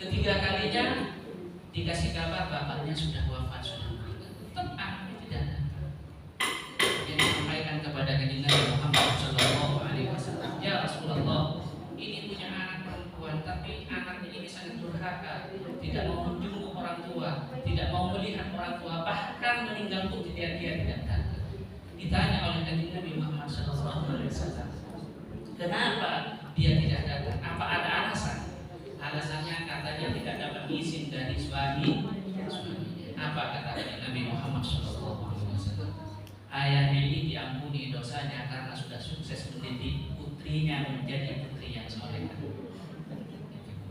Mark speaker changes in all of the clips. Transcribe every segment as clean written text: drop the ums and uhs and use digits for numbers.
Speaker 1: Ketiga kalinya dikasih kabar bapaknya sudah wafat, sudah meninggal. Tetap anaknya tidak ada. Yang disampaikan kepada Nabi Muhammad SAW, ya Rasulullah, ini punya anak perempuan, tapi anak ini sangat durhaka, tidak mau menjenguk orang tua, tidak mau melihat orang tua, bahkan meninggal pun dia tidak datang. Ditanya oleh Nabi Muhammad SAW, kenapa dia tidak datang? Apa ada alasan? Alasannya katanya tidak dapat izin dari suaminya. Apa kata Nabi Muhammad SAW? Ayahnya ini diampuni dosanya karena sudah sukses mendidik putrinya menjadi putri yang soleh.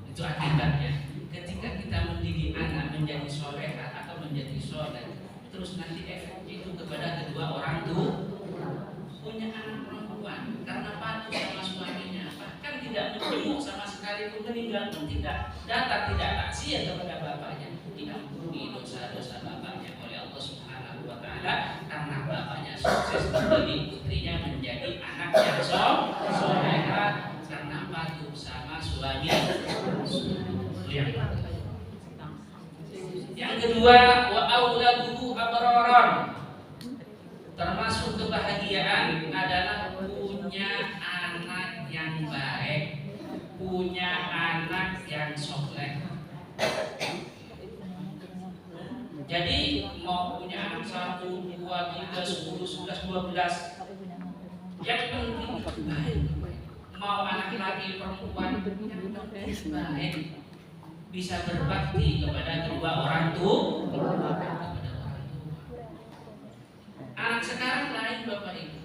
Speaker 1: Itu akibatnya. Ketika kita mendidik anak menjadi soleh atau menjadi soleh, terus nanti efek itu kepada kedua orang tua. Punya anak perempuan karena patuh sama suaminya, bahkan tidak menjenguk sama sekali, pun meninggal pun tidak datang, tidak taksiah kepada bapaknya, diampuni dosa-dosa bapaknya oleh Allah Subhanahu wa Ta'ala karena bapaknya sukses mendidik putrinya menjadi anak yang soleha karena patuh sama suami. Yang kedua, wa auladuhu abraron. Termasuk kebahagiaan adalah punya anak yang baik, punya anak yang soleh. Jadi mau punya anak 1, 2, 3, 10, 11, 12, yang penting baik. Mau anak laki perempuan, yang penting baik, bisa berbakti kepada kedua orang tua. Anak sekarang lain Bapak Ibu.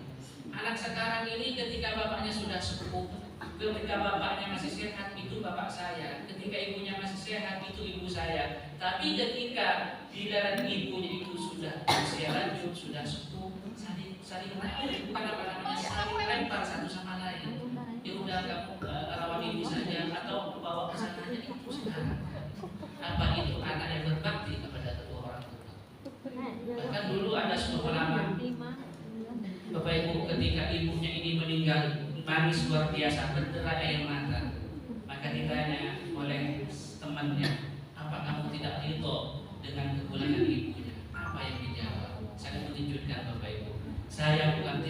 Speaker 1: Anak sekarang ini ketika bapaknya sudah sepuh, ketika bapaknya masih sehat itu bapak saya, ketika ibunya masih sehat itu ibu saya. Tapi ketika giliran ibunya itu sudah usia lanjut, sudah sepuh, saling bukan apa namanya, saling lempar satu sama lain. Ya udah kamu rawat ibu saja atau bawa ke sana aja, itu sekarang. Apa itu anak yang berbakti kepada kedua orang tua? Bahkan dulu ada sebuah pengalaman Bapak Ibu, ketika ibunya ini meninggal, nangis luar biasa, berderai air mata. Maka ditanya oleh temannya, apa kamu tidak ridho dengan kepulangan ibunya? Apa yang dijawab? Saya menunjukkan Bapak Ibu, saya bukan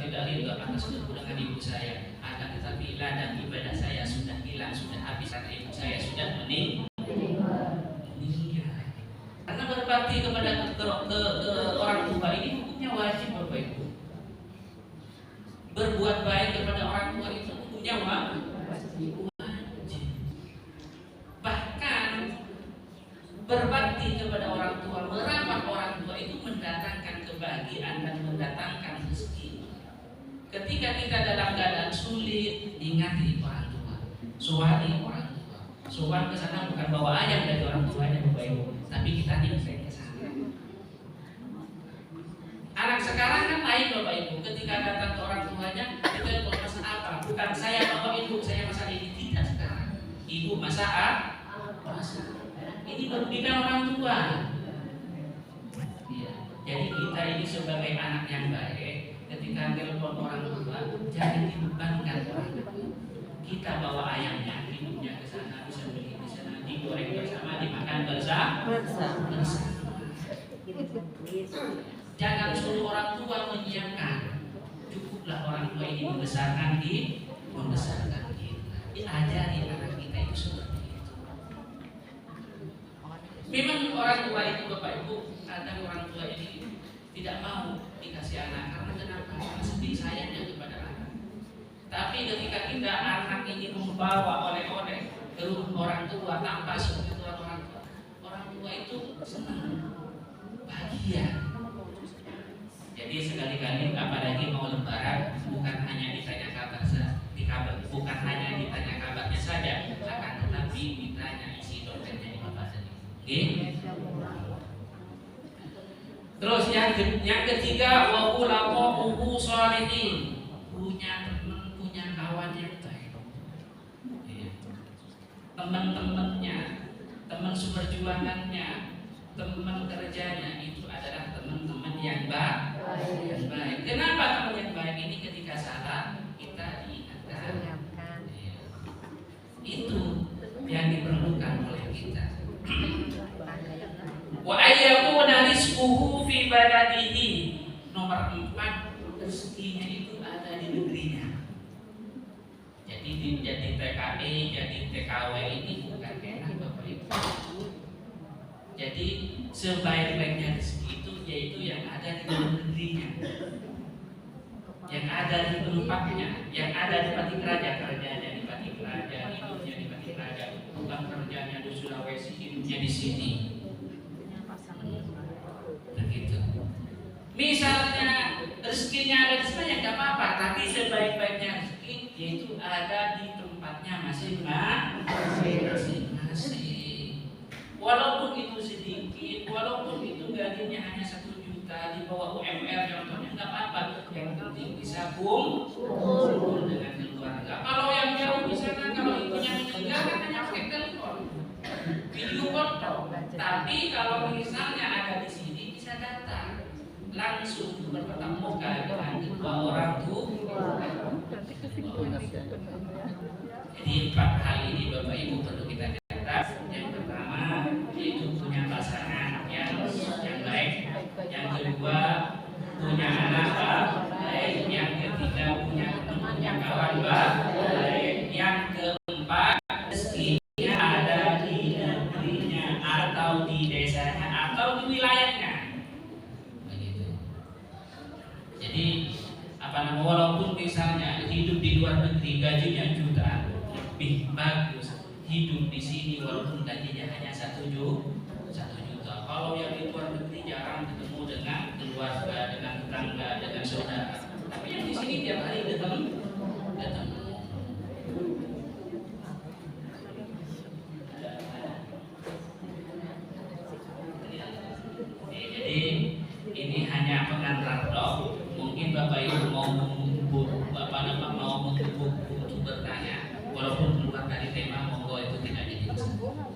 Speaker 1: tidak ridho atas kepulangan ibu saya, akan tetapi ladang ibadah saya sudah hilang, sudah habis karena ibu saya sudah meninggal. Karena berbakti kepada orang tua ini hukumnya wajib Bapak Ibu. Berbuat baik kepada orang tua itu hukumnya wajib. Bahkan berbakti kepada orang tua, merawat orang tua itu mendatangkan kebahagiaan dan mendatangkan rezeki. Ketika kita dalam keadaan sulit, ingati orang tua, suami orang tua. Suami ke sana bukan bawa ayam dari orang tuanya Bapak Ibu, tapi kita nyampe ke sana. Anak sekarang kan lain Bapak Ibu, ketika datang ke orang tuanya, kita mau masak apa? Bukan saya bawa ibu, saya masak ini, tidak sekarang. Ibu masak apa? Masak. Ini merugikan orang tua. Ya. Jadi kita ini sebagai anak yang baik, ketika telepon orang tua, jangan dibebankan orang tua. Kita bawa ayamnya, ibunya ke sana, bisa beli di sana, digoreng bersama, dimakan bersama. Jangan suruh orang tua menyiapkan. Cukuplah orang tua ini membesarkan kita. Diajari anak kita itu seperti itu. Memang orang tua itu Bapak Ibu, kadang orang tua ini tidak mau dikasih anak karena kenapa? Karena sedih sayangnya kepada anak. Tapi ketika kita anak ini membawa oleh-oleh ke orang tua tanpa sepengetahuan orang tua itu senang, bahagia. Jadi sekali-kali apalagi mau lebaran, bukan hanya ditanya bukan hanya ditanya kabarnya saja, akan tetapi ditanya isi dompetnya apa saja. Terus yang ketiga, wa ulaqahu sholihin, punya teman, punya kawan yang baik. Teman-temannya, teman seperjuangannya, teman kerjanya itu adalah teman-teman yang baik. Kenapa teman yang baik ini ketika salah kita diingatkan? Itu yang diperlukan oleh rizquhu fi baladihi. Nomor 4, rezekinya itu ada di negerinya. Jadi jadi TKI, jadi TKW ini bukan enak Bapak Ibu. Jadi sebaik-baiknya rezeki itu yaitu yang ada di dalam negerinya, yang ada di tempatnya, yang ada di Pati Raja, kerjanya di Pati Raja, hidupnya di Pati Raja, bukan kerjanya di Sulawesi, hidupnya di sini. Begitu. Misalnya rezekinya ada di sana ya nggak apa-apa, tapi sebaik-baiknya rezeki yaitu ada di tempatnya masing-masing. Walaupun itu sedikit, walaupun itu gajinya hanya 1 juta di bawah UMR contohnya, nggak apa-apa. Yang penting bisa kumpul dengan keluarga. Kalau yang jauh di sana, kalau ibunya meninggal kan hanya pakai telepon, video call. Tapi kalau misalnya ada di sini bisa datang langsung bertatap muka dengan kedua orang tua. Jadi 4 hal ini Bapak Ibu perlu kita catat. Yang pertama yaitu punya pasangan yang baik. Yang kedua punya anak baik. Yang ketiga punya kawan baik. Yang keempat rezekinya ada di negerinya atau di desanya atau di wilayahnya. Begitu. Jadi walaupun misalnya hidup di luar negeri gajinya juta, lebih bagus hidup di sini walaupun gajinya hanya 1 juta. Kalau yang di luar negeri jarang ketemu dengan keluarga, dengan tetangga, dengan saudara. Tapi yang di sini tiap hari ketemu. Jadi ini hanya pengantar dok. Mungkin Bapak Ibu mau untuk bertanya, walaupun keluar dari tema, monggo itu tidak diizinkan.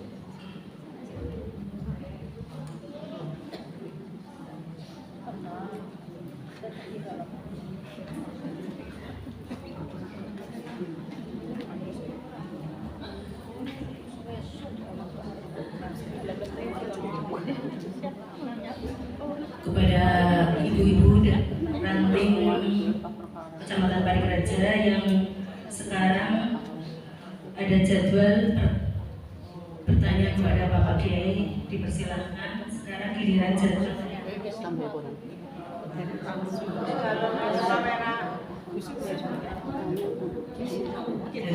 Speaker 2: Kepada ibu-ibu dan ranting Kecamatan Pariraja yang sekarang ada jadwal bertanya kepada Bapak Kiai, dipersilakan. Sekarang giliran jadwal dari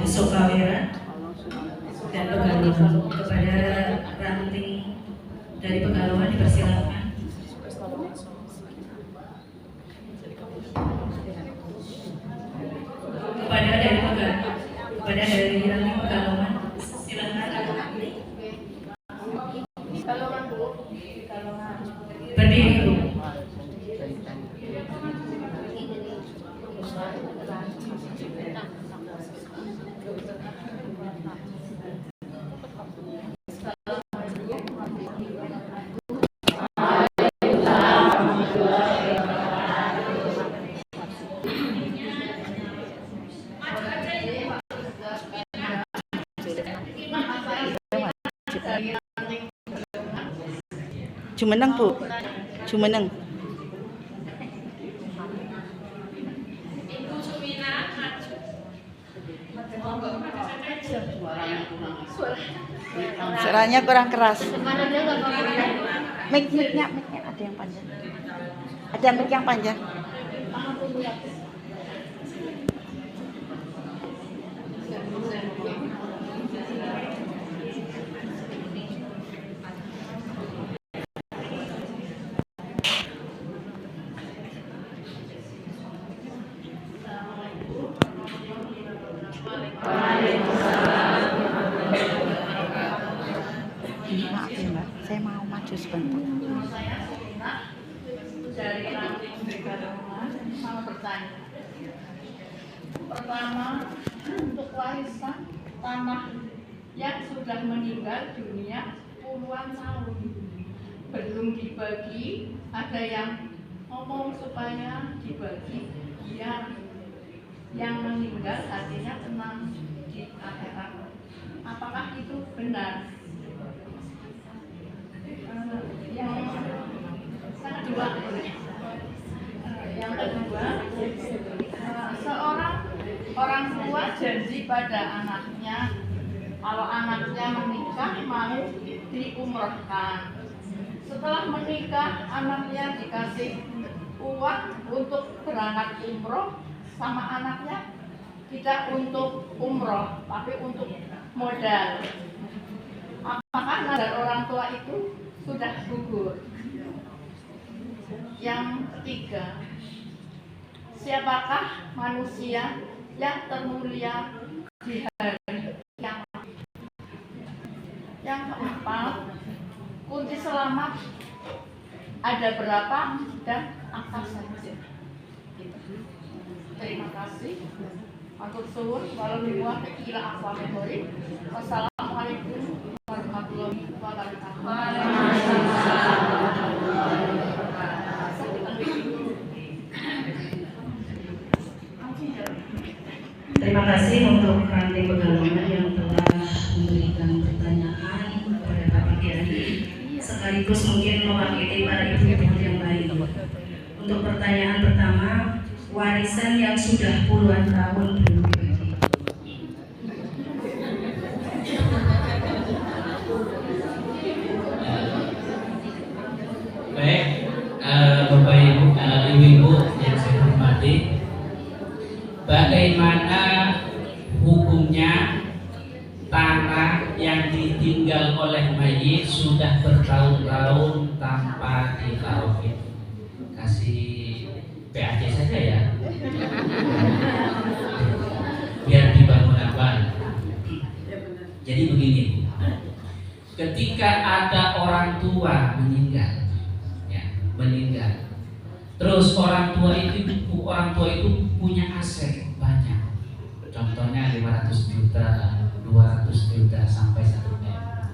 Speaker 2: Sokawera dan Pegalongan. Kepada ranting dari Pegalongan dipersilakan. Kepada dari ranting Pegalongan, silakan. Berdiri Bu.
Speaker 3: Jumeneng Bu, Jumeneng. Suaranya kurang keras. Mic-nya ada yang panjang. Ada mic yang panjang. Maaf ya Mbak, saya mau maju sebentar.
Speaker 4: Dari ranting Pegalongan mau bertanya. Pertama, untuk warisan tanah yang sudah meninggal dunia puluhan tahun belum dibagi, ada yang ngomong supaya dibagi biar yang meninggal hatinya tenang di akhirat. Apakah itu benar? Yang Yang kedua, seorang orang tua janji pada anaknya kalau anaknya menikah mau diumrohkan. Setelah menikah, anaknya dikasih uang untuk berangkat umroh sama anaknya tidak untuk umroh, tapi untuk modal. Apakah nazar orang tua itu sudah gugur? Yang ketiga, siapakah manusia yang termulia di hari kiamat? Yang keempat, kunci selamat ada berapa dan apa saja? Terima kasih. Matur suwun, walau kira apa memori. Wassalamualaikum warahmatullahi wabarakatuh.
Speaker 2: Terima kasih untuk ranting pegalongan yang telah memberikan pertanyaan kepada Pak Kiai, sekaligus mungkin mewakili para ibu-ibu yang lain. Untuk pertanyaan pertama, warisan yang sudah puluhan tahun belum dibagi.
Speaker 1: Baik, Bapak Ibu, Ibu-ibu yang saya hormati, bagaimana hukumnya tanah yang ditinggal oleh mayit sudah bertahun-tahun tanpa ditaruhin? Kasih PAC saja ya, biar dibangun apa. Jadi begini, ketika ada orang tua meninggal, terus orang tua itu punya aset banyak, contohnya 500 juta, 200 juta sampai 1 M.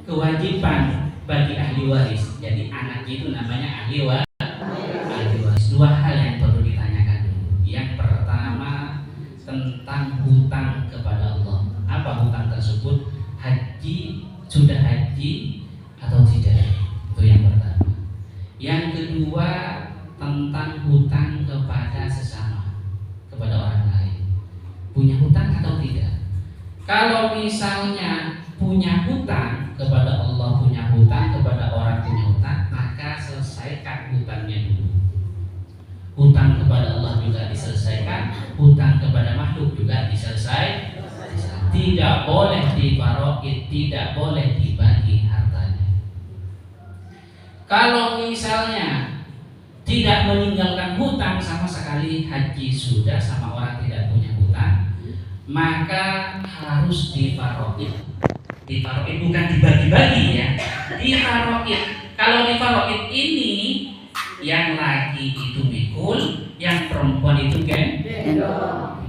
Speaker 1: Kewajiban bagi ahli waris, jadi anak itu namanya ahli waris. Dua hal yang perlu ditanyakan dulu. Yang pertama tentang hutang kepada Allah. Apa hutang tersebut? Sudah haji atau tidak? Itu yang pertama. Yang kedua tentang hutang kepada sesama, kepada orang lain. Punya hutang atau tidak? Kalau misalnya punya hutang kepada Allah, punya hutang kepada orang punya hutang, maka selesaikan hutangnya dulu. Hutang kepada Allah juga diselesaikan, hutang kepada makhluk juga diselesaikan. Tidak boleh dibarokin, tidak boleh dibagi hartanya. Kalau misalnya tidak meninggalkan hutang sama sekali, haji sudah sama orang tidak punya hutang, maka harus difaroid. Difaroid bukan dibagi-bagi ya, difaroid. Kalau difaroid ini yang laki itu mikul, yang perempuan itu gendong.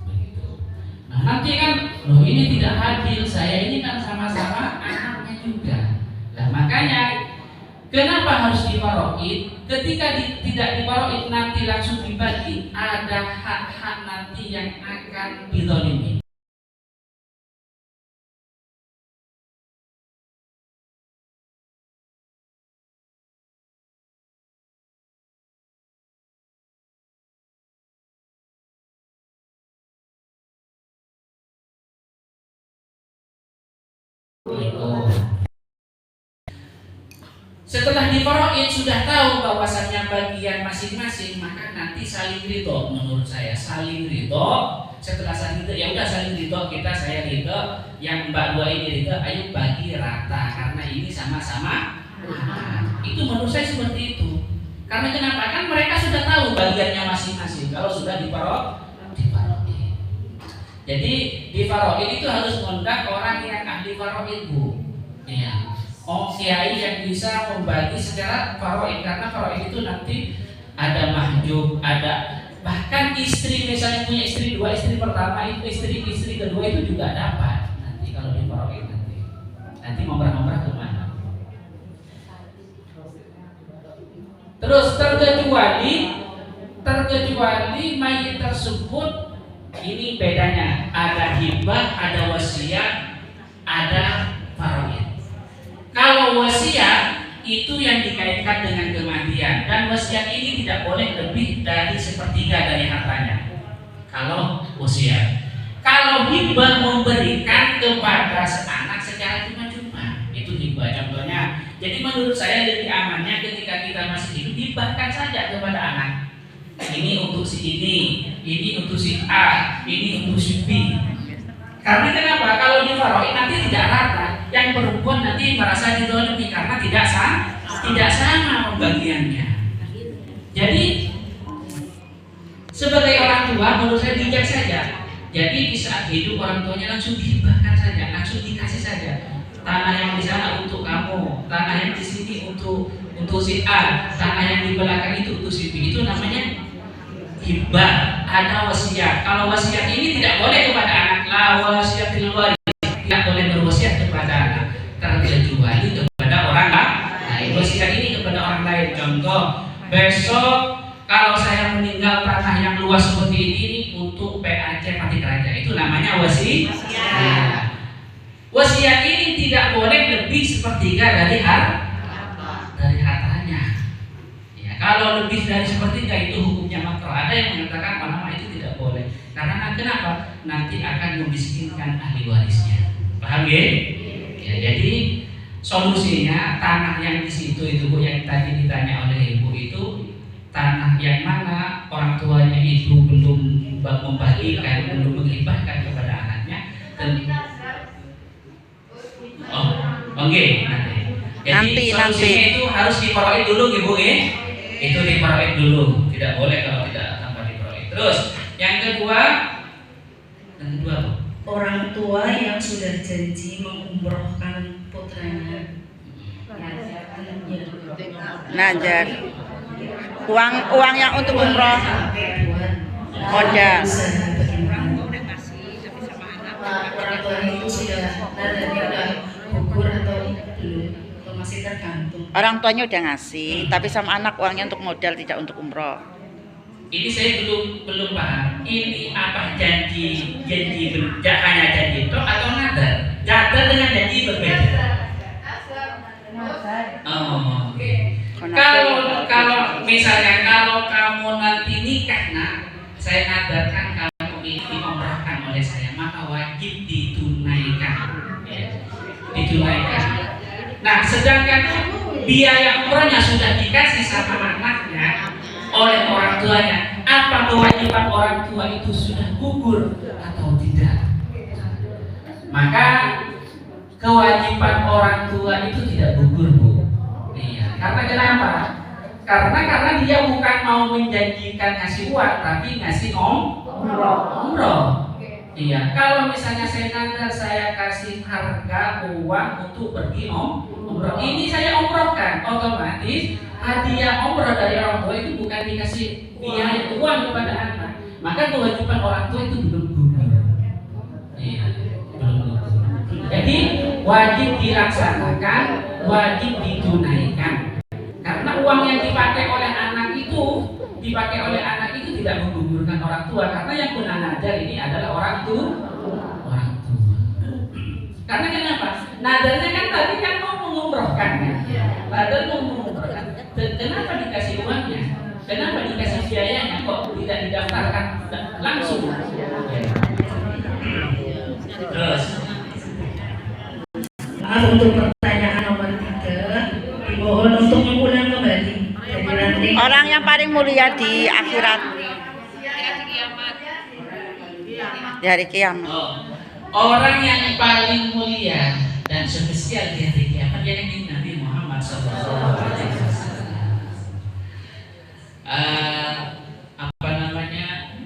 Speaker 1: Begitu. Nah nanti kan, loh ini tidak adil, saya ini kan sama-sama anaknya juga. Nah makanya kenapa harus difaroid? Ketika tidak difaroid nanti langsung dibagi, ada hak-hak nanti yang akan dizalimi. Setelah difaroid sudah tahu bahwasannya bagian masing-masing, maka nanti saling ridho. Menurut saya saling ridho. Setelah saling ridho, ya udah saling ridho, saya ridho, yang mbak dua ini ridho, ayo bagi rata karena ini sama-sama. Itu menurut saya seperti itu. Karena kenapa? Kan mereka sudah tahu bagiannya masing-masing. Kalau sudah difaroid. Jadi difaroid itu harus mengundang orang yang ahli faroid, Bu. Ya. Kiai yang bisa membagi secara faroid, karena faroid itu nanti ada mahjub, ada bahkan istri, misalnya punya istri dua, istri pertama itu istri kedua itu juga dapat nanti kalau di faroid nanti memberah kemana. Terus terkecuali mayit tersebut, ini bedanya, ada hibah, ada wasiat, ada faroid. Kalau wasiat itu yang dikaitkan dengan kematian, dan wasiat ini tidak boleh lebih dari sepertiga dari hartanya. Kalau wasiat, kalau hibah memberikan kepada seanak secara cuma-cuma, itu hibah contohnya. Jadi menurut saya lebih amannya ketika kita masih hidup hibahkan saja kepada anak. Ini untuk si ini untuk si A, ini untuk si B. Karena kenapa? Kalau difaroin nanti tidak rata. Yang perempuan nanti merasa didolimi karena tidak sama pembagiannya. Jadi sebagai orang tua menurut saya bijak saja. Jadi di saat hidup orang tuanya langsung dihibahkan saja, langsung dikasih saja. Tanah yang di sana untuk kamu, tanah yang di sini untuk si A, tanah yang di belakang itu untuk si B. Itu namanya hibah. Ada wasiat. Kalau wasiat ini tidak boleh kepada anak, la wasiatil waris, tidak boleh berwasiat kepada anak, terkecuali kepada orang lain. Wasiat ini kepada orang lain. Contoh, besok kalau saya meninggal tanah yang luas seperti ini untuk PAC Pati Raja, itu namanya wasiat. Wasiat ini tidak boleh lebih sepertiga dari hartanya. Ya, kalau lebih dari sepertiga itu hukumnya makruh. Ada yang mengatakan ulama itu tidak boleh. Karena kenapa? Nanti akan memiskinkan ahli warisnya. Paham ya? Ya, jadi solusinya tanah yang di situ itu Bu, yang tadi ditanya oleh Ibu itu tanah yang mana orang tuanya itu belum membagikan, belum menghibahkan kepada anaknya. Oke. Jadi solusinya itu harus diperoleh dulu Ibu ya. Itu diperoleh dulu. Tidak boleh kalau tidak tanpa diperoleh. Terus yang kedua Bu,
Speaker 2: Orang tua yang sudah janji mengumrohkan putranya.
Speaker 3: Najar. Uang yang untuk umroh. Modal.
Speaker 2: Orang tuanya itu sudah nadarnya udah gugur atau belum, atau masih tergantung.
Speaker 3: Orang tuanya udah ngasih, tapi sama anak uangnya untuk modal, tidak untuk umroh.
Speaker 1: ini saya belum paham. Ini apa janji hanya janji itu atau nadar? Nadar dengan janji berbeda. Oh, oke. Kalau misalnya kalau kamu nanti nikah nak, saya nadarkan kamu ini diumrahkan oleh saya, maka wajib ditunaikan. Ya, ditunaikan. Nah, sedangkan biaya umrahnya sudah dikasih sama anaknya oleh orang tuanya, apa kewajiban orang tua itu sudah gugur atau tidak? Maka kewajiban orang tua itu tidak gugur Bu. Iya. Karena kenapa? Karena dia bukan mau menjanjikan ngasih uang, tapi ngasih umroh. Iya. Kalau misalnya saya nadar saya kasih harga uang untuk pergi umroh, ini saya umrohkan, otomatis hadiah umroh dari orang tua itu bukan dikasih biaya uang kepada anak, maka kewajiban orang tua itu belum gugur. Iya, belum gugur. Jadi wajib dilaksanakan, wajib ditunaikan. Karena uang yang dipakai oleh anak itu tidak menggugurkan orang tua, karena yang kena nadar ini adalah orang tua. Karena kenapa? Nadarnya kan tadi kan mau mengumrohkan kan? Nadar mau mengumrohkan. Kenapa dikasih uangnya? Kenapa dikasih biayanya? Kok tidak didaftarkan langsung? Terus.
Speaker 2: Maaf untuk pertanyaan nomor 3, dimohon untuk mengulang kembali. Jadi nanti
Speaker 3: Orang yang paling mulia di akhirat, di hari kiamat.
Speaker 1: Orang yang paling mulia dan spesial di hari kiamat yaitu Nabi Muhammad SAW. Apa namanya?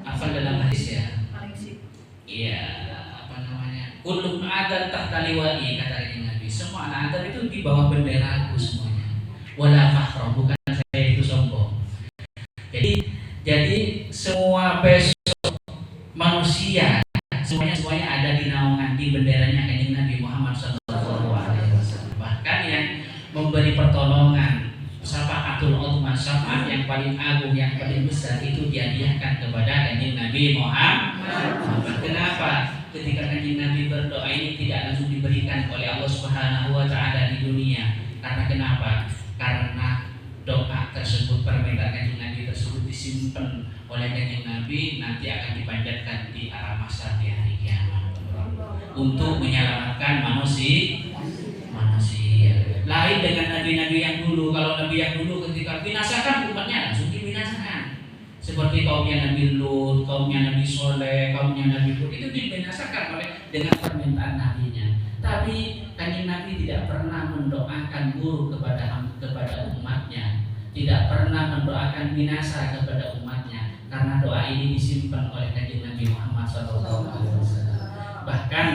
Speaker 1: Apa dalam hadis ya? Iya, apa namanya? Kullu adan tahta liwa'i, kata Nabi. Semua anak Adam itu di bawah bendera aku semuanya. Wala fakhra, bukan saya itu sombong. Jadi semua besok manusia semuanya ada di naungan di benderanya Kanjeng Nabi Muhammad SAW. Bahkan yang memberi pertolongan syafaatul uzma, syafaat yang paling agung, yang paling besar itu dihadiahkan kepada Kanjeng Nabi Muhammad. Kenapa? ketika kanjeng Nabi berdoa ini tidak langsung diberikan oleh Allah Subhanahu wa taala di dunia. Karena kenapa? Karena doa tersebut, permintaan kanjeng Nabi tersebut disimpan oleh kanjeng Nabi, nanti akan dipanjatkan di alam mahsyar di hari kiamat untuk menyelamatkan manusia. Lain dengan nabi-nabi yang dulu. Kalau nabi yang dulu ketika binasakan umatnya langsung dibinasakan. Seperti kaumnya Nabi Lut, kaumnya Nabi Soleh, kaumnya Nabi Hud, itu dibinasakan oleh dengan permintaan nabinya. Tapi kanjeng Nabi tidak pernah mendoakan buruk kepada umatnya, tidak pernah mendoakan binasa kepada umatnya, karena doa ini disimpan oleh kanjeng Nabi Muhammad SAW. Bahkan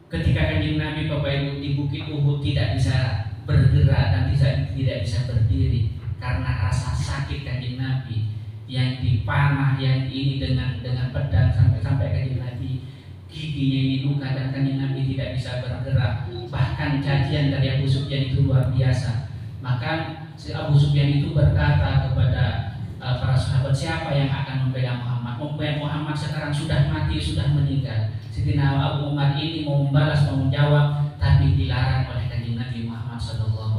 Speaker 1: ketika kanjeng Nabi Bapak Ibu di Bukit Uhud tidak bisa bergerak dan tidak bisa berdiri karena rasa sakit kanjeng Nabi yang dipanah, yang ini dengan pedang sampai kanjeng Nabi giginya ini luka dan kanjeng Nabi tidak bisa bergerak. Bahkan cacian dari Abu Sufyan itu luar biasa. Maka si Abu Sufyan itu berkata kepada para sahabat, siapa yang akan membela Muhammad? Muhammad sekarang sudah mati, sudah meninggal. Sidina Abu Umar ini mau membalas, mau menjawab, tapi dilarang oleh kanjeng Nabi Muhammad SAW.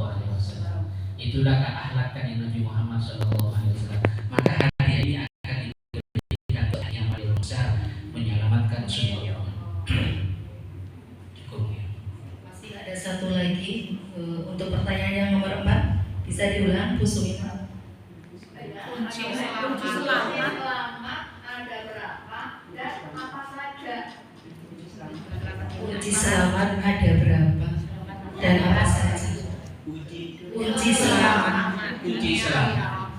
Speaker 1: Itulah akhlak kanjeng Nabi Muhammad SAW. Maka hari ini akan diberikan doa yang paling besar, menyelamatkan semua. Cukup ya.
Speaker 2: Masih ada satu lagi untuk pertanyaan yang nomor 4. Bisa diulang, Bu Sumita?
Speaker 4: Kunci selamat ada berapa dan apa saja?
Speaker 2: Kunci selamat ada berapa dan apa saja? Kunci selamat.
Speaker 1: Kunci selamat.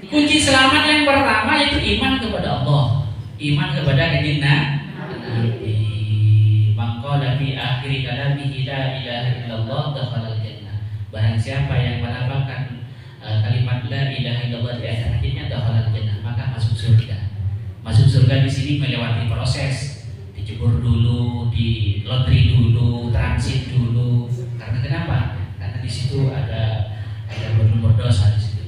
Speaker 1: Kunci selamat yang pertama itu iman kepada Allah, iman kepada kanjeng Nabi. Maqala fi akhir kalamihi la ilaha illallah dakhala al-jannah. Barang siapa yang melafalkan kalimat la ilaha illallah di akhir hadisnya dakhala al-jannah, maka masuk surga. Masuk surga di sini melewati proses dijebur dulu, di laundry dulu, transit dulu. Karena kenapa? Karena di situ ada berumur dosa di situ.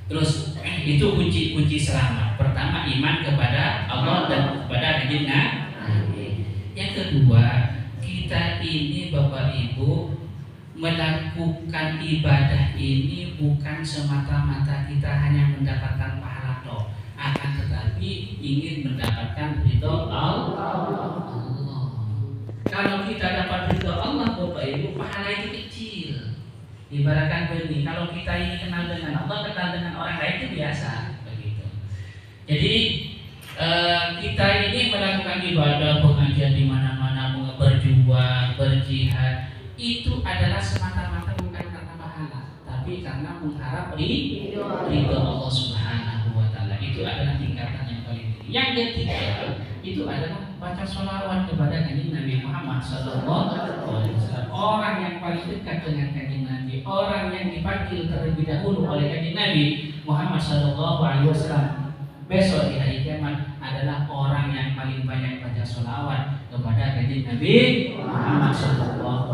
Speaker 1: Terus itu kunci selamat. Pertama iman kepada Allah dan kepada kanjeng Nabi. Yang kedua, kita ini Bapak Ibu melakukan ibadah ini bukan semata-mata kita hanya mendapatkan pahala toh, akan tetapi ingin mendapatkan ridho Allah. Kalau kita dapat ridho Allah Bapak Ibu, pahala itu kecil. Ibaratkan begini, kalau kita ini kenal dengan Allah, kenal dengan orang lain itu biasa begitu. Jadi kita ini melakukan ibadah, pengajian di mana-mana, berjuang, berjihad, itu adalah semata-mata bukan karena pahala, tapi karena mengharap ridho Allah Subhanahu wa taala. Itu adalah tingkatan yang paling tinggi. Yang ketiga itu adalah baca sholawat kepada kanjeng Nabi Muhammad SAW. Orang yang paling dekat dengan kanjeng Nabi, orang yang dipanggil terlebih dahulu oleh kanjeng Nabi Muhammad SAW besok di hari kiamat adalah orang yang paling banyak baca sholawat kepada kanjeng Nabi Muhammad SAW.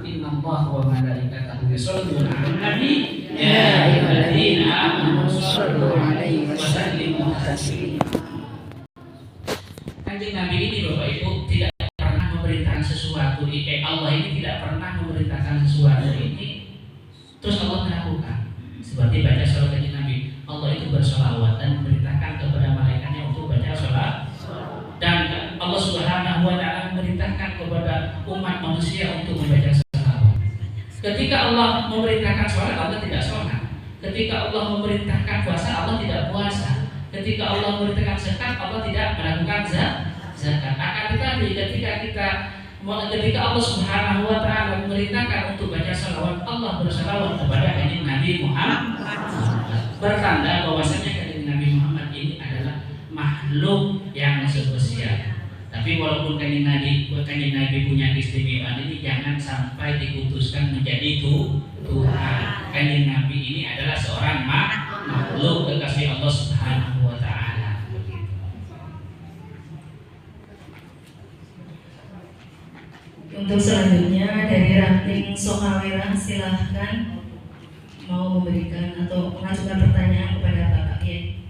Speaker 1: Innallaha wa malaikatahu yusholluna 'alan nabi ya ayyuhalladzina amanu shollu 'alaihi wa sallimu taslima. Kanjeng Nabi ini Bapak Ibu tidak pernah memerintahkan sesuatu. Allah ini tidak pernah memerintahkan sesuatu ini terus Allah melakukan. Seperti baca sholawat kanjeng Nabi, Allah itu bersolawat dan memerintahkan kepada malaikatnya untuk baca sholawat. Dan Allah Subhanahu wa taala memerintahkan kepada umat manusia untuk membaca sholawat. Ketika Allah memerintahkan sholat, Allah tidak sholat. Ketika Allah memerintahkan puasa, Allah tidak puasa. Ketika Allah memerintahkan zakat, Allah tidak melakukan zakat. Akan tetapi ketika Allah Subhanahu wa taala memerintahkan untuk baca sholawat, Allah bersolawat kepada kanjeng Nabi Muhammad. Bertanda bahwasanya kanjeng Nabi Muhammad ini adalah makhluk yang spesial. Tapi walaupun kanjeng Nabi punya keistimewaan ini, jangan sampai dikutuskan menjadi Tuhan. Kanjeng Nabi ini adalah seorang makhluk kekasih Allah Subhanahu wa taala.
Speaker 2: Untuk selanjutnya dari Ranting Sokawira, silahkan mau memberikan atau mengajukan pertanyaan kepada Bapak Kiai.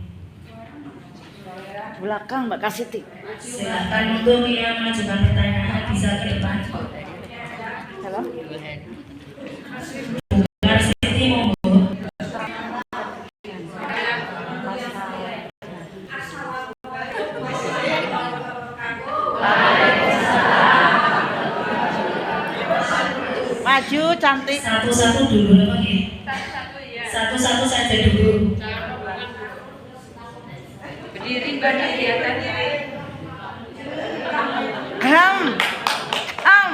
Speaker 3: Belakang Mbak Kasiti.
Speaker 2: Silakan untuk yang mengajukan pertanyaan bisa ke depan.
Speaker 3: Halo.
Speaker 2: Mbak Siti monggo.
Speaker 3: Maju cantik.
Speaker 2: Satu-satu dulu lagi. Satu-satu saja dulu.
Speaker 4: Berdiri Mbak kelihatannya.
Speaker 3: Ham. Am.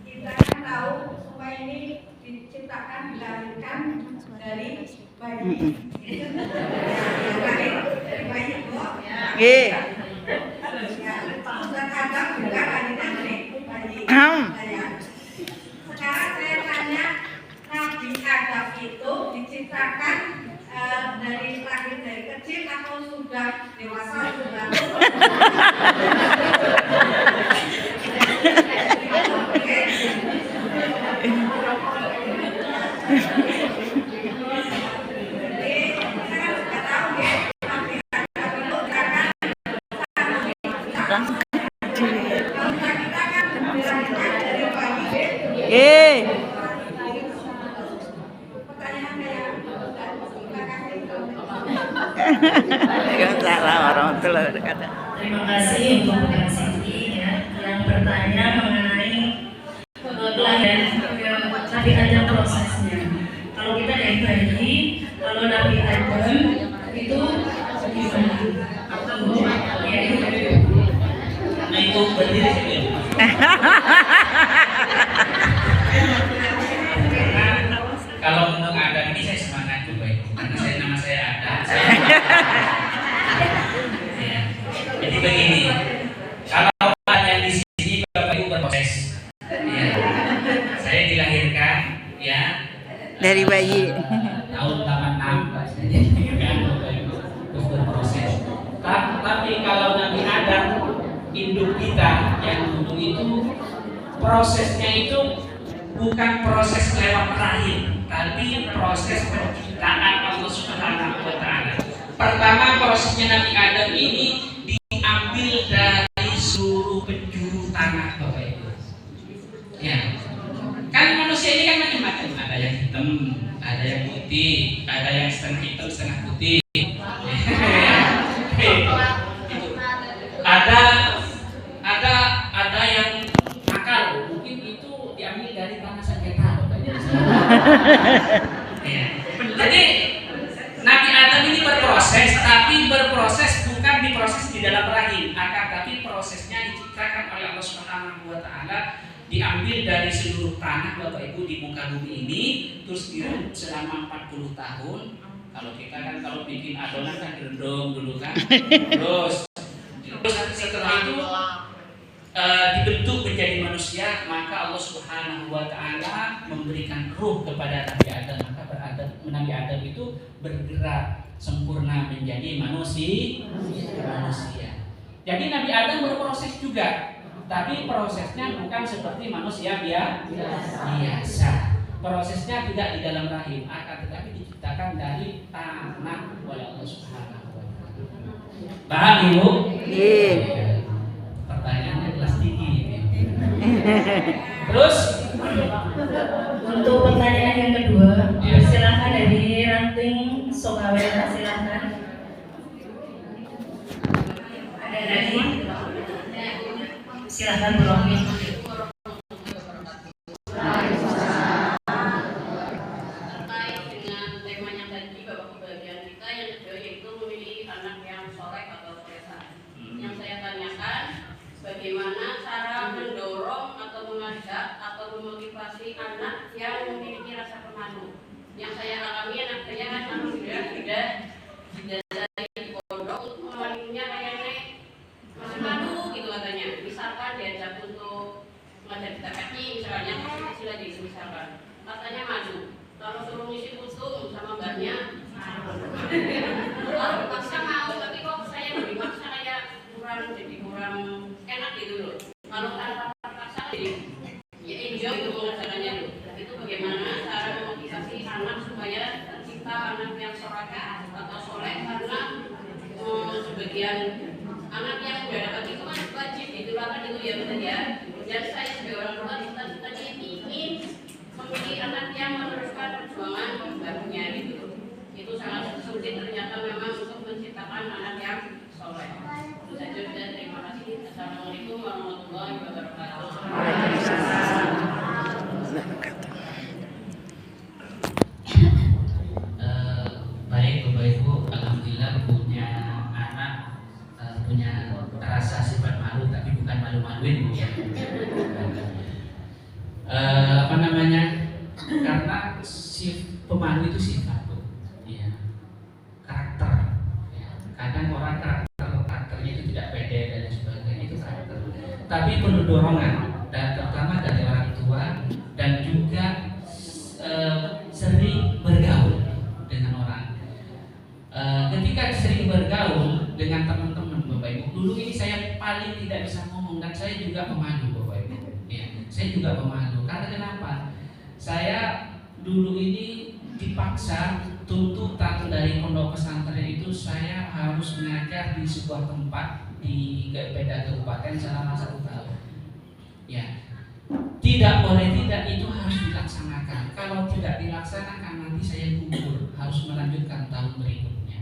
Speaker 5: Kita kan tahu semua ini diciptakan dilahirkan dari bayi. Dari bayi kok.
Speaker 3: Nggih.
Speaker 5: Dan Adam juga lahirkan dari bayi.
Speaker 3: Ham.
Speaker 5: Sekarang saya tanya, Nabi Adam itu diciptakan dari lahir dari kecil atau sudah dewasa sudah?
Speaker 3: Nggih. Waalaikumsalam warahmatullahi wabarakatuh.
Speaker 2: Terima kasih untuk Mbak Siti ya, yang bertanya mengenai kelahiran Nabi Adam prosesnya. Kalau kita dari bayi, kalau Nabi Adam itu gimana?
Speaker 1: Nah itu berdiri sini. Kalau untuk Adam ini saya semangat juga itu, karena nama saya Adam. Ya. Jadi begini, kalau yang di sini Bapak Ibu berproses, ya. Saya dilahirkan, ya.
Speaker 3: Dari bayi.
Speaker 1: Tahun 86 saya dilahirkan, Bapak Ibu, terus berproses. Tapi kalau Nabi Adam, induk kita yang dulu itu prosesnya itu bukan proses lewat rahim, tapi proses penciptaan Allah Subhanahu wa Ta'ala. Pertama, prosesnya Nabi Adam ini diambil dari seluruh penjuru tanah, Bapak Ibu. Ya, kan manusia ini kan macam-macam, ada yang hitam, ada yang putih, ada yang setengah hitam, setengah putih. Ada yang nakal, mungkin itu diambil dari tanah sengketa. Ya. Jadi Nabi Adam ini berproses, tapi berproses bukan diproses di dalam rahim, akan tapi prosesnya diciptakan oleh Allah Subhanahu wa Ta'ala, diambil dari seluruh tanah Bapak Ibu di muka bumi ini, terus direndam selama 40 tahun. Kalau kita kan kalau bikin adonan kan direndam dulu kan, terus setelah itu dibentuk menjadi manusia, maka Allah Subhanahu wa Ta'ala memberikan ruh kepada Nabi Adam, maka Nabi Adam itu bergerak sempurna menjadi manusia. Jadi Nabi Adam berproses juga, tapi prosesnya bukan seperti manusia biasa. Prosesnya tidak di dalam rahim, akan tetapi diciptakan dari tanah oleh Allah Subhanahu wa Ta'ala. Paham Ibu?
Speaker 3: Nggih.
Speaker 1: Pertanyaannya kelas tinggi. Terus
Speaker 2: Untuk pertanyaan yang kedua,
Speaker 1: Ya.
Speaker 2: silakan dari ranting Sokawela, silakan. Ada lagi? Silakan Bu Romi.
Speaker 6: Terkait dengan temanya tadi Bapak kebahagiaan kita yang kedua yaitu memilih anak yang soleh atau solehah. Yang saya tanyakan, bagaimana cara mendorong atau mengajak atau memotivasi anak yang memiliki rasa pemalu. Yang saya alami anak saya kan alhamdulillah sudah didasari di pondok untuk memalunya kayaknya masih malu gitu katanya. Misalkan diajak untuk mengajar kita kaki misalnya masih kecil lagi misalkan katanya malu. Kalau suruh ngisi putung sama mbaknya paksa mau, tapi kok saya lebih maksa kayak kurang enak gitu loh. Kalau tanpa paksa jadi ya enjoy itu mengajarannya loh. Itu bagaimana cara memotivasi solehah atau soleh karena sebagian anak yang udah dapat itu kan wajib ditularkan itu ya betul ya. Dan saya sebagai orang tua cita-citanya ingin memilih anak yang meneruskan perjuangan barunya gitu. Itu sangat sulit ternyata memang untuk menciptakan anak yang soleh. Itu saja dan terima kasih. Assalamualaikum warahmatullahi wabarakatuh.
Speaker 1: Baik Bapak Ibu, alhamdulillah punya anak punya rasa sifat malu, tapi bukan malu-maluin Bu ya. Apa namanya? Karena pemalu itu sifat Bu. Ya. Karakter. Ya. Kadang orang karakternya itu tidak pede dan sebagainya, itu karakter. Tapi perlu dorongan, dan terutama dari orang tua dan juga sering bergaul dengan orang. Ketika sering bergaul dengan teman-teman Bapak Ibu, dulu ini saya paling tidak bisa ngomong dan saya juga pemalu Bapak Ibu. Ya, saya juga pemalu. Karena kenapa? Saya dulu ini dipaksa tuntutan dari pondok pesantren itu saya harus mengajar di sebuah tempat di beda kabupaten selama 1 tahun. Ya, tidak boleh tidak, itu harus dilaksanakan. Kalau tidak dilaksanakan nanti saya gugur, harus melanjutkan tahun berikutnya.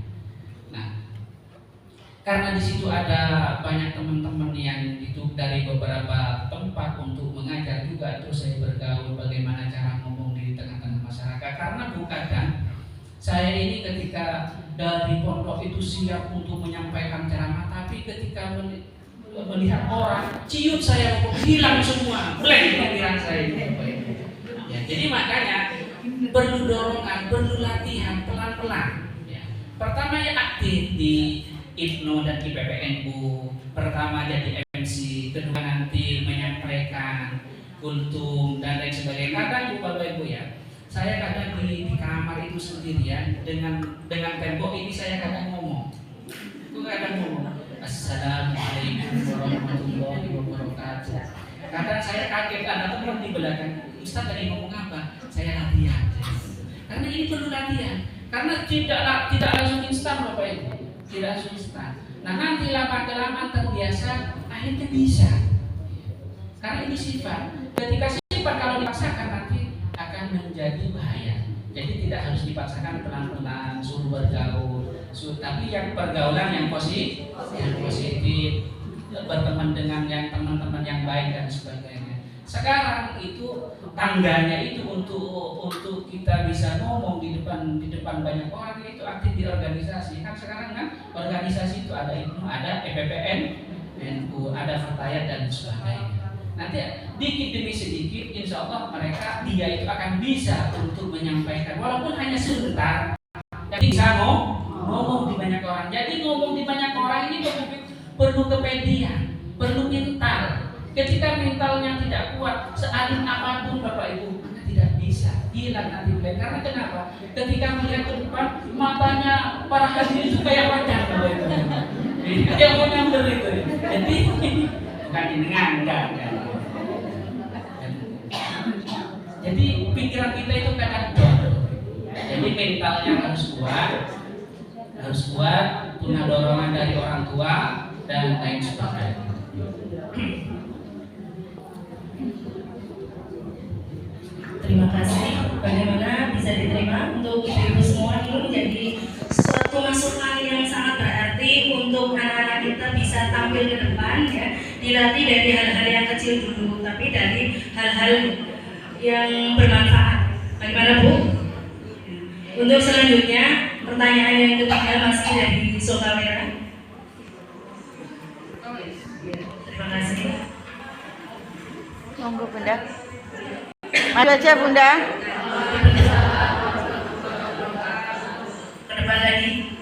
Speaker 1: Nah, karena di situ ada banyak teman-teman yang itu dari beberapa tempat untuk mengajar juga, terus saya bergaul bagaimana cara ngomong di tengah-tengah masyarakat. Karena kadang saya ini ketika dari pondok itu siap untuk menyampaikan ceramah, tapi ketika melihat orang ciut saya hilang semua, blank pikiran saya. Ya, jadi makanya perlu dorongan, perlu latihan pelan-pelan. Ya. Pertama ya aktif di IPNO dan di PPNU. Pertama jadi MC, kedua nanti menyampaikan kultum dan lain sebagainya. Kadang Bapak Ibu ya, saya kadang di kamar itu sendirian dengan tembok ini saya kadang ngomong. Itu kadang ngomong. Assalamualaikum warahmatullahi wabarakatuh. Kadang saya kaget ada teman di belakang, Ustaz tadi ngomong apa? Saya latihan. Karena ini perlu latihan. Karena tidak langsung instan Bapak Ibu, tidak langsung instan. Nah nanti lama-kelamaan terbiasa, akhirnya bisa. Karena ini sifat. Ketika sifat kalau dipaksakan nanti akan menjadi bahaya. Jadi tidak harus dipaksakan, pelan-pelan, suruh bergaul. Tapi yang pergaulan yang positif, berteman dengan yang teman-teman yang baik dan sebagainya. Sekarang itu tangganya itu untuk kita bisa ngomong di depan banyak orang itu aktif di organisasi. Kan sekarang kan organisasi itu ada IPNO, ada EPPN, NU, ada Fatayat dan sebagainya. Nanti dikit demi sedikit, insya Allah dia itu akan bisa untuk menyampaikan, walaupun hanya sebentar. Jadi bisa ngomong di banyak orang. Jadi ngomong di banyak orang ini perlu kepedean, perlu mental. Ketika mentalnya tidak kuat, sealim apapun Bapak Ibu, maka tidak bisa, hilang nanti beliau. Karena kenapa? Ketika melihat ke depan, matanya para hadirin itu kayak wajah Bapak Ibu. Dia mau nyamber itu. Jadi bukan enggak. Jadi pikiran kita itu kadang bodoh. Jadi mentalnya harus kuat, punya dorongan dari orang tua dan lain sebagainya.
Speaker 2: Terima kasih. Bagaimana bisa diterima untuk ibu-ibu semua ini menjadi suatu masukan yang sangat berarti untuk anak-anak kita bisa tampil ke depan ya. Dilatih dari hal-hal yang kecil dulu, tapi dari hal-hal yang bermanfaat. Bagaimana Bu? Untuk selanjutnya pertanyaan yang ketiga masih dari soal kamera. Terima kasih.
Speaker 3: Monggo Bunda. Maju aja Bunda.
Speaker 2: Ke depan lagi.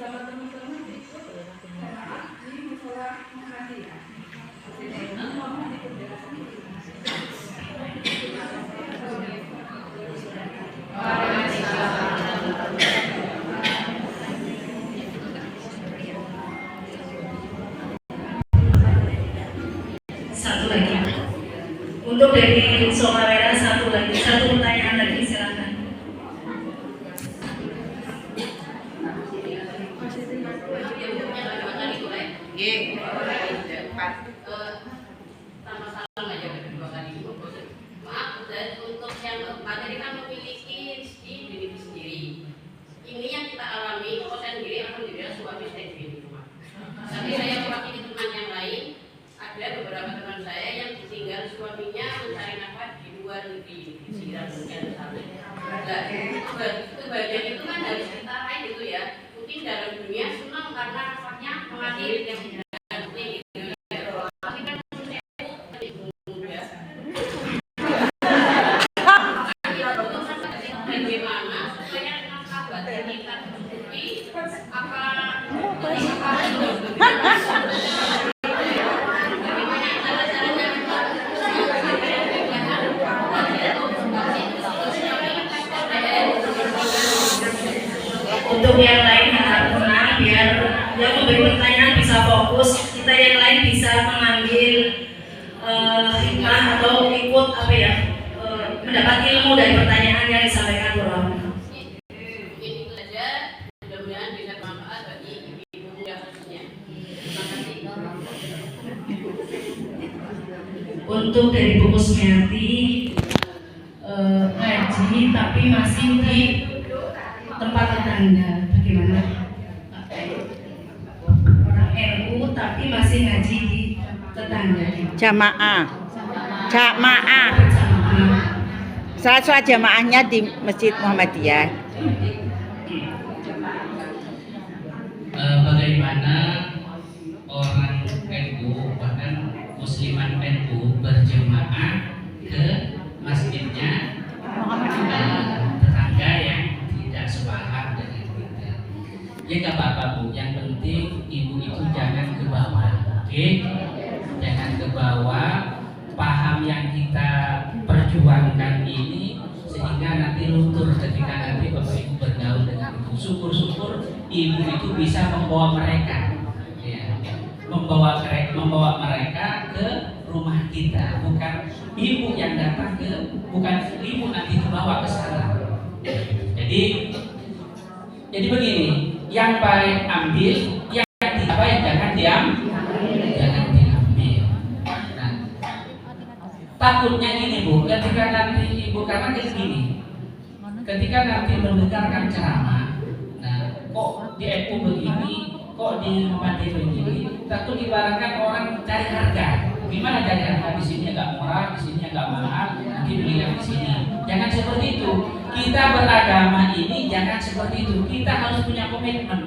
Speaker 5: bersama teman-teman ikut jamaah di musola Muhammadiyah.
Speaker 2: Satu lagi. Untuk dari Somalera satu pertanyaan lagi silakan.
Speaker 6: Sama-sama aja kedua kali. Maaf, dan untuk yang keempat tadi kan memiliki rezeki diri sendiri. Ini yang kita alami, kalau saya sendiri alhamdulillah suami saya di rumah. Tapi saya mewakili teman yang lain, ada beberapa teman saya yang ditinggal suaminya mencari nafkah di luar negeri, di Singapura dan sana. Nah, kebahagiaan itu kan harus kita raih gitu ya. Mungkin dalam dunia senang karena nafkahnya mengakhiri yang
Speaker 2: Untuk yang lain harap tenang biar yang memberi pertanyaan bisa fokus, kita yang lain bisa mengambil hikmah atau ikut mendapat ilmu dari pertanyaan yang disampaikan Bro.
Speaker 6: Mungkin itu saja, mudah-mudahan bisa bermanfaat bagi ibu muda khususnya. Terima kasih.
Speaker 2: Untuk dari buku Sumiati ngaji tapi masih di tempat tetangga, bagaimana? Orang NU tapi masih ngaji di tetangga.
Speaker 3: Jamaah. Salat jamaahnya di Masjid Muhammadiyah.
Speaker 1: Bagaimana orang NU bahkan musliman NU berjemaah ke masjidnya tetangga yang tidak sepaham dengan kita. Ya nggak apa-apa Bu, yang penting ibu itu jangan ke bawah, oke? Jangan ke bawah, paham yang kita perjuangkan ini sehingga nanti luntur ketika nanti Bapak Ibu bergaul dengan ibu. Syukur-syukur ibu itu bisa membawa mereka, ya, membawa mereka ke rumah kita, bukan ibu yang datang bukan ibu nanti dibawa ke sana. Jadi begini, yang baik ambil, yang tidak baik jangan diambil. Nah, takutnya gini Bu, ketika nanti ibu karena gini, ketika nanti mendengarkan ceramah, nah kok di NU begini, kok di Muhammadiyah begini, takut ibaratkan orang cari harga. Gimana cari harga? Di sini agak murah, di sini agak mahal, nanti beli di sini. Jangan seperti itu. Kita beragama ini jangan seperti itu. Kita harus punya komitmen.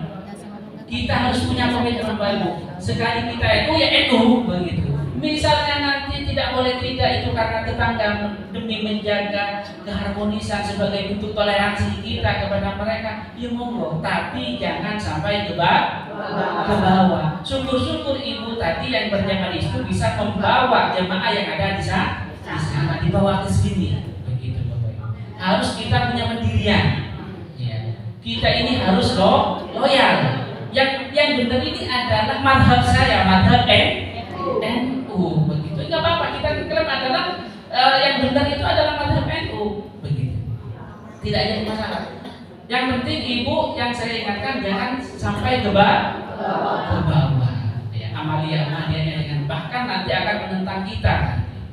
Speaker 1: Kita harus punya komitmen baru. Sekali kita NU ya NU begitu. Misalnya nanti tidak boleh tidak itu karena tetangga demi menjaga keharmonisan sebagai bentuk toleransi kita kepada mereka, ya monggo. Tapi jangan sampai ke bawah. Syukur-syukur ibu tadi yang berjamaah itu bisa membawa jemaah yang ada di sana dibawa ke sini. Begitu Bapak Ibu. Harus kita punya pendirian. Ya. Kita ini harus loyal. Yang benar ini adalah madhab saya, madhab NU begitu. Enggak apa-apa, kita klaim adalah yang benar itu adalah madhab NU begitu. Tidak ada masalah. Yang penting ibu yang saya ingatkan jangan sampai ke bawah. Ya, amalia-amalianya dengan bahkan nanti akan menentang kita.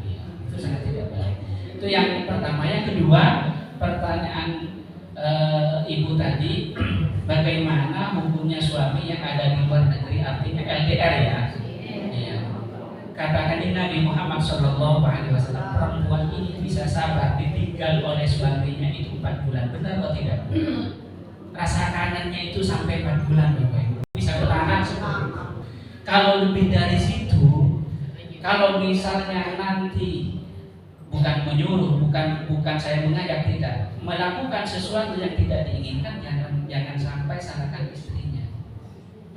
Speaker 1: Ya, itu sangat tidak baik. Itu yang pertama. Yang kedua, pertanyaan ibu tadi, bagaimana hukumnya suami yang ada di luar negeri, artinya LDR ya. Katakan ini Nabi Muhammad SAW, perempuan ini bisa sabar ditinggal oleh suaminya itu 4 bulan, benar atau tidak? Rasa kangennya itu sampai 4 bulan Bapak Ibu. Bisa bertahan seperti itu. Kalau lebih dari situ, kalau misalnya nanti bukan menyuruh, bukan saya mengajak, tidak, melakukan sesuatu yang tidak diinginkan, jangan sampai salahkan istrinya.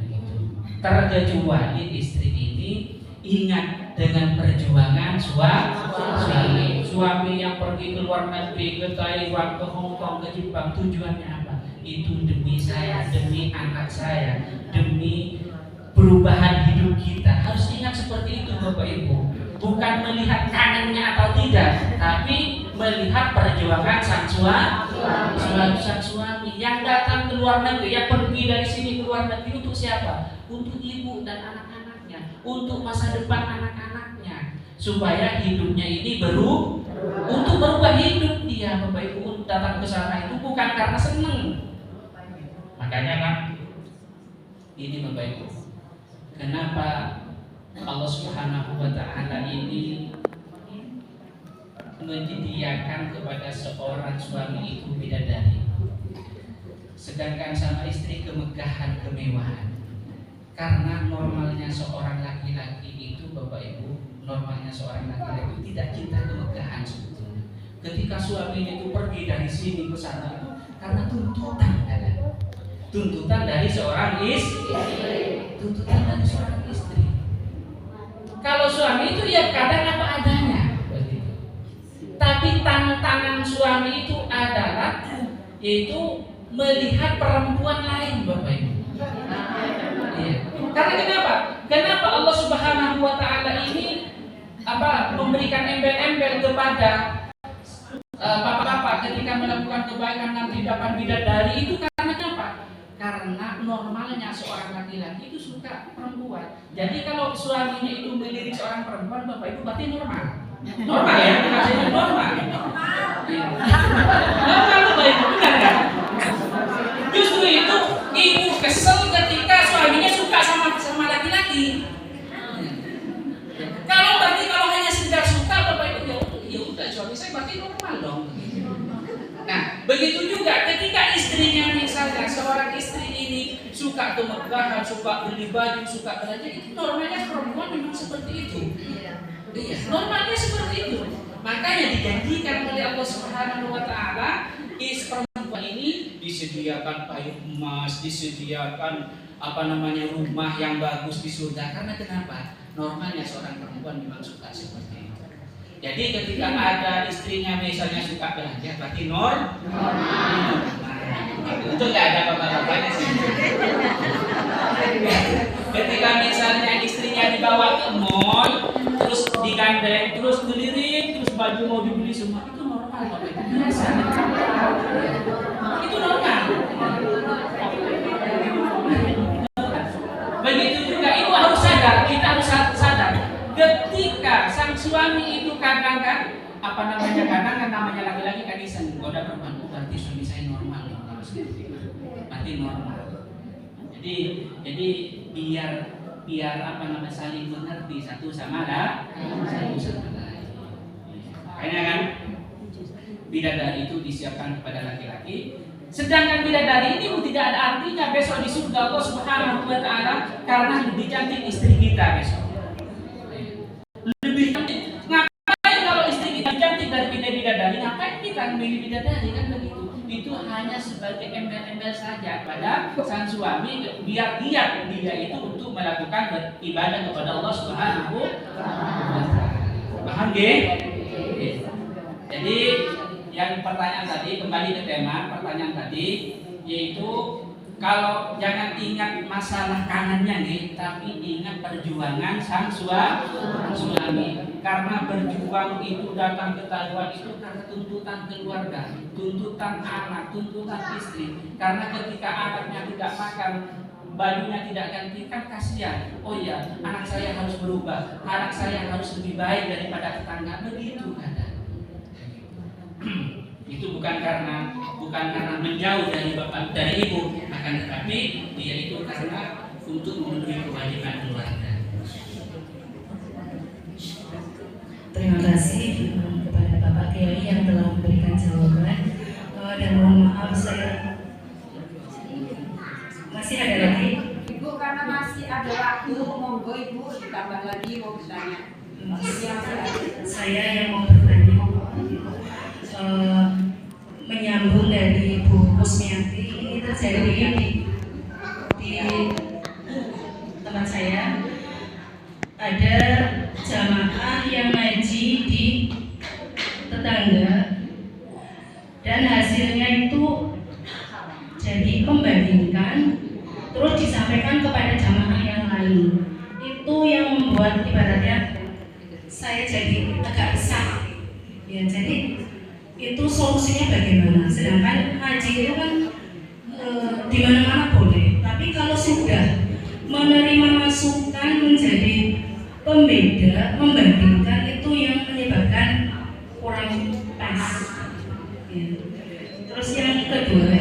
Speaker 1: Begitu. Terkecuali istri ini ingat dengan perjuangan suami yang pergi ke luar negeri, ke Taiwan, ke Hong Kong, ke Jepang, tujuannya apa? Itu demi saya, demi anak saya, demi perubahan hidup kita. Harus ingat seperti itu Bapak Ibu. bukan melihat kangennya atau tidak, tapi melihat perjuangan sang suami yang datang ke luar negeri, yang pergi dari sini ke luar negeri untuk siapa? Untuk ibu dan anak-anaknya, untuk masa depan anak-anaknya, supaya hidupnya ini untuk berubah hidup dia. Bapak Ibu datang ke sana itu bukan karena senang. Makanya kan ini Bapak Ibu, kenapa Allah Subhanahu wa Ta'ala ini menyediakan kepada seorang suami itu bidadari, sedangkan sama istri kemegahan, kemewahan. Karena normalnya seorang laki-laki itu, Bapak Ibu, normalnya seorang laki-laki tidak cinta kemegahan sebetulnya. Ketika suaminya itu pergi dari sini ke sana itu karena tuntutan ada. Tuntutan dari seorang istri. Tuntutan dari seorang istri. Kalau suami itu ya kadang apa adanya, begitu. Tapi tantangan suami itu adalah yaitu melihat perempuan lain, Bapak Ibu. Iya. Karena kenapa? Kenapa Allah Subhanahu wa Ta'ala ini memberikan embel-embel kepada bapak-bapak ketika melakukan kebaikan nanti dapat bidadari itu karena apa? Karena normalnya seorang laki-laki itu suka perempuan. Jadi kalau suaminya itu melirik seorang perempuan, Bapak Ibu berarti normal. Normal ya, maksudnya normal. Normal Bapak Ibu, benar kan? Justru itu ibu kesel ketika suaminya suka sama laki-laki. Kalau hanya sekedar suka, Bapak Ibu ya udah suami saya berarti normal dong. Nah, begitu juga ketika istrinya misalnya seorang istri ini suka kemegahan, suka beli baju, suka belanja, itu normalnya perempuan memang seperti itu. Iya, normalnya seperti itu. Makanya dijanjikan oleh Allah Subhanahu wa Ta'ala, perempuan ini disediakan payung emas, disediakan rumah yang bagus di surga. Karena kenapa? Normalnya seorang perempuan memang suka seperti itu. Jadi ketika ada istrinya misalnya suka belanja, berarti normal. Itu nggak ada apa-apanya sih. Ketika misalnya istrinya dibawa ke mall, terus digandeng, terus ngelirik, terus baju mau dibeli semua, itu normal, itu biasa. Itu normal. Begitu juga ibu harus sadar, kita harus sadar. Ketika sang suami itu kadang-kadang namanya laki-laki kan iseng goda perempuan, berarti suami saya normal, berarti normal. Jadi biar saling mengerti satu sama lain. Makanya kan bidadari itu disiapkan kepada laki-laki. Sedangkan bidadari ini tidak ada artinya besok di surga Allah Subhanahu wa Ta'ala karena lebih cantik istri kita besok. Lebih cantik. Ngapain kalau istri kita cantik dari bidadari? Ngapain kita memilih bidadari kan begitu? Itu hanya sebagai embel-embel saja pada sang suami biar dia itu untuk melakukan ibadah kepada Allah Subhanahu wa Ta'ala. Paham nggih? Jadi yang pertanyaan tadi, kembali ke tema pertanyaan tadi, yaitu kalau jangan ingat masalah kangennya nih, tapi ingat perjuangan sang suami. Karena berjuang itu datang ke Taiwan itu karena tuntutan keluarga, tuntutan anak, tuntutan istri. Karena ketika anaknya tidak makan, bajunya tidak ganti, kan kasihan. Oh iya, anak saya harus berubah, anak saya harus lebih baik daripada tetangga. Begitu kadang. Itu bukan karena menjauh dari bapak dari ibu, akan tetapi dia itu karena untuk memenuhi kewajiban keluarga.
Speaker 2: Terima kasih kepada Bapak Kiai yang telah memberikan jawaban, dan mohon maaf saya masih ada lagi.
Speaker 5: Ibu karena masih ada waktu, monggo Ibu ditambah lagi mau bertanya.
Speaker 2: Saya yang mau bertanya, menyambung dari Bu Kusmianti, ini terjadi di tempat saya. Ada jamaah yang ngaji di tetangga dan hasilnya itu jadi membandingkan, terus disampaikan kepada jamaah yang lain. Itu yang membuat ibaratnya saya menjadi agak besar. Ya, jadi itu solusinya bagaimana? Sedangkan haji itu kan di mana-mana boleh, tapi kalau sudah menerima masukan menjadi pembeda, membandingkan itu yang menyebabkan kurang pas. Ya. Terus yang kedua,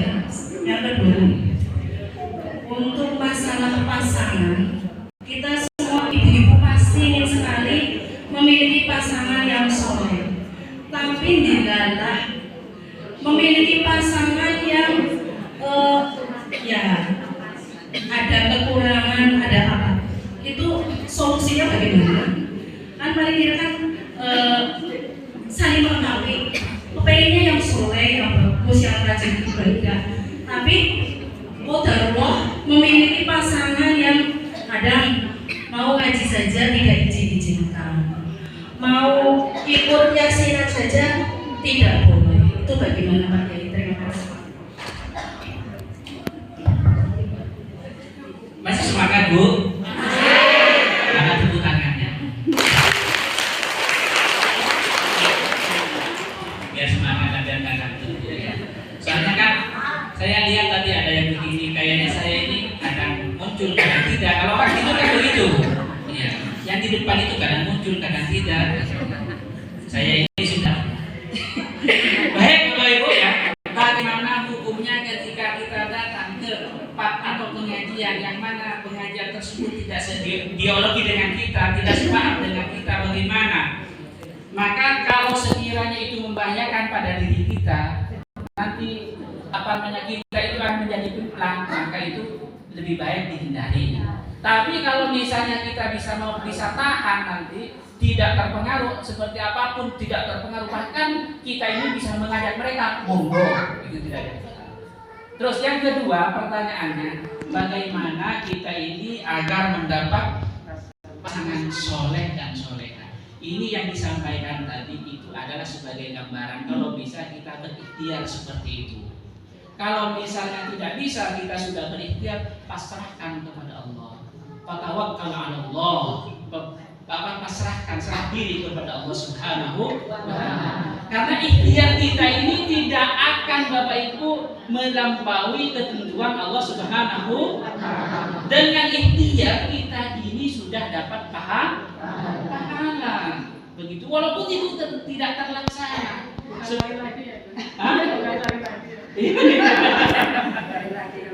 Speaker 2: untuk masalah pasangan, kita semua ibu-ibu pasti ingin sekali memiliki pasangan yang soleh. Tapi dilalah memiliki pasangan yang ya ada kekurangan, ada apa? Itu solusinya bagaimana? Kan paling tidak kan saling mengetahui. Kepengennya yang soleh, yang bagus, yang rajin ibadah. Tapi qadarullah memiliki pasangan yang kadang mau ngaji saja tidak diizinkan, mau ikut yasinan saja tidak boleh. Itu bagaimana Pak Kiai? Terima kasih.
Speaker 1: Masih semangat Bu? Karena tepuk tangannya. Biar semangat dan biar kakak dulu ya. Soalnya kan saya lihat tadi ada yang begini, kayaknya saya ini kadang muncul kadang tidak. Kalau orang itu kan begitu. Iya. Yang di depan itu kadang muncul kadang tidak. Saya ini sudah. Baik Bapak Ibu ya. Bagaimana hukumnya ketika kita datang ke tempat atau pengajian yang mana pengajian tersebut tidak seideologi dengan kita, tidak sepaham dengan kita, bagaimana? Maka kalau sekiranya itu membahayakan pada diri kita, nanti kita itu akan menjadi pimplang, maka itu lebih baik dihindari. Tapi kalau misalnya kita bisa tahan nanti, tidak terpengaruh seperti apapun, tidak terpengaruh, bahkan kita ini bisa mengajak mereka, monggo, itu tidak ada. Terus yang kedua pertanyaannya, bagaimana kita ini agar mendapat pasangan soleh dan soleha? Ini yang disampaikan tadi itu adalah sebagai gambaran. Kalau bisa kita berikhtiar seperti itu. Kalau misalnya tidak bisa, kita sudah berikhtiar, pasrahkan kepada Allah. Fatawakkal 'ala Allah. Pasrahkan, serah diri kepada Allah Subhanahu wa Ta'ala. Karena ikhtiar kita ini tidak akan Bapak Ibu melampaui ketentuan Allah Subhanahu wa Ta'ala. Dengan ikhtiar kita ini sudah dapat pahala. Begitu, walaupun itu tidak terlaksana.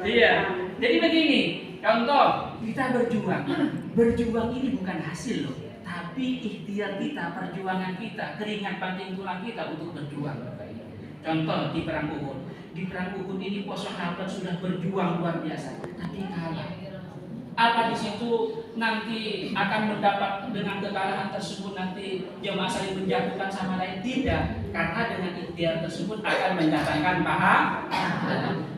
Speaker 1: Iya. Jadi begini, contoh kita berjuang. Berjuang ini bukan hasil loh, tapi ikhtiar kita, perjuangan kita, keringat banting tulang kita untuk berjuang. Contoh di perang Uhud. Di perang Uhud ini para sahabat sudah berjuang luar biasa, tapi kalah. Apa di situ nanti akan mendapat dengan kekalahan tersebut nanti jemaah saling menjatuhkan sama lain? Tidak, karena dengan ikhtiar tersebut akan mendatangkan pahala.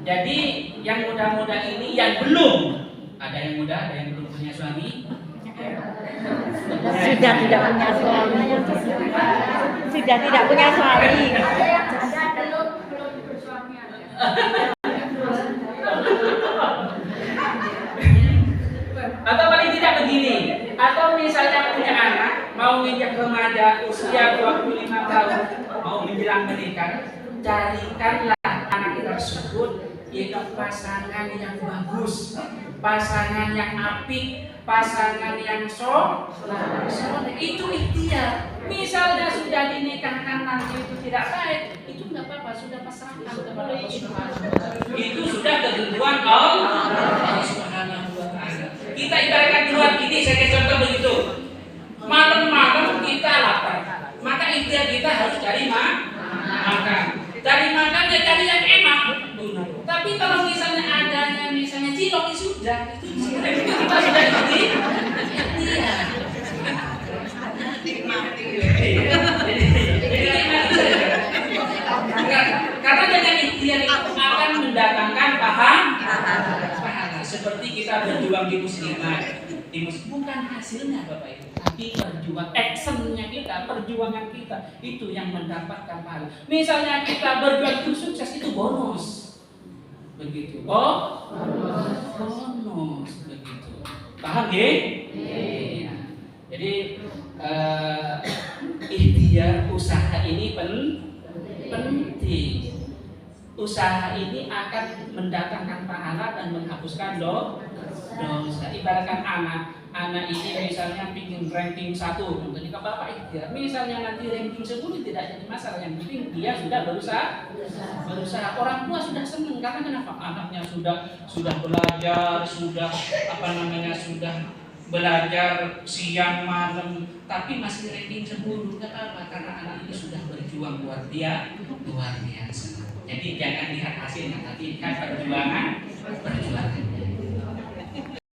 Speaker 1: Jadi yang muda-muda ini yang belum ada yang muda, ada yang belum punya suami,
Speaker 3: Sudah tidak punya suami. Sudah tidak punya suami.
Speaker 1: atau paling tidak begini, atau misalnya punya anak mau menginjak remaja usia 25 tahun mau menjelang menikah, carikanlah anak tersebut yaitu pasangan yang bagus, pasangan yang apik, pasangan yang soleh. Itu ikhtiar. Misalnya sudah dinikahkan nanti itu tidak baik, itu nggak apa-apa, sudah pasrahkan kepada Allah Subhanahu wa Ta'ala. Itu sudah ketentuan Allah Subhanahu wa Ta'ala. Kita ibaratkan di luar ini, saya kasih contoh begitu. Malam-malam kita lapar, maka ikhtiar kita harus cari makan. Cari makan ya cari yang enak. Tapi kalau misalnya adanya misalnya cilok ya sudah, itu kita sudah ikhtiar. Karena dengan ikhtiar itu akan mendatangkan pahala. Seperti kita berjuang di muslimat, bukan hasilnya Bapak Ibu, tapi actionnya kita, perjuangan kita itu yang mendapatkan pahala. Misalnya kita berjuang itu sukses, itu bonus, begitu. Bonus begitu. Paham ya? Jadi ikhtiar usaha ini penting. Usaha ini akan mendatangkan pahala dan menghapuskan dosa. Ibaratkan anak ini misalnya bikin ranking 1, contohnya ke bapak ikhtiar. Misalnya nanti ranking 10 tidak jadi masalah, yang penting dia sudah berusaha. Orang tua sudah senang karena kenapa? Anaknya sudah belajar, sudah belajar siang malam, tapi masih ranking 10. Kenapa? Karena anak ini sudah berjuang luar biasa. Jadi jangan lihat hasilnya, tapi lihat perjuangan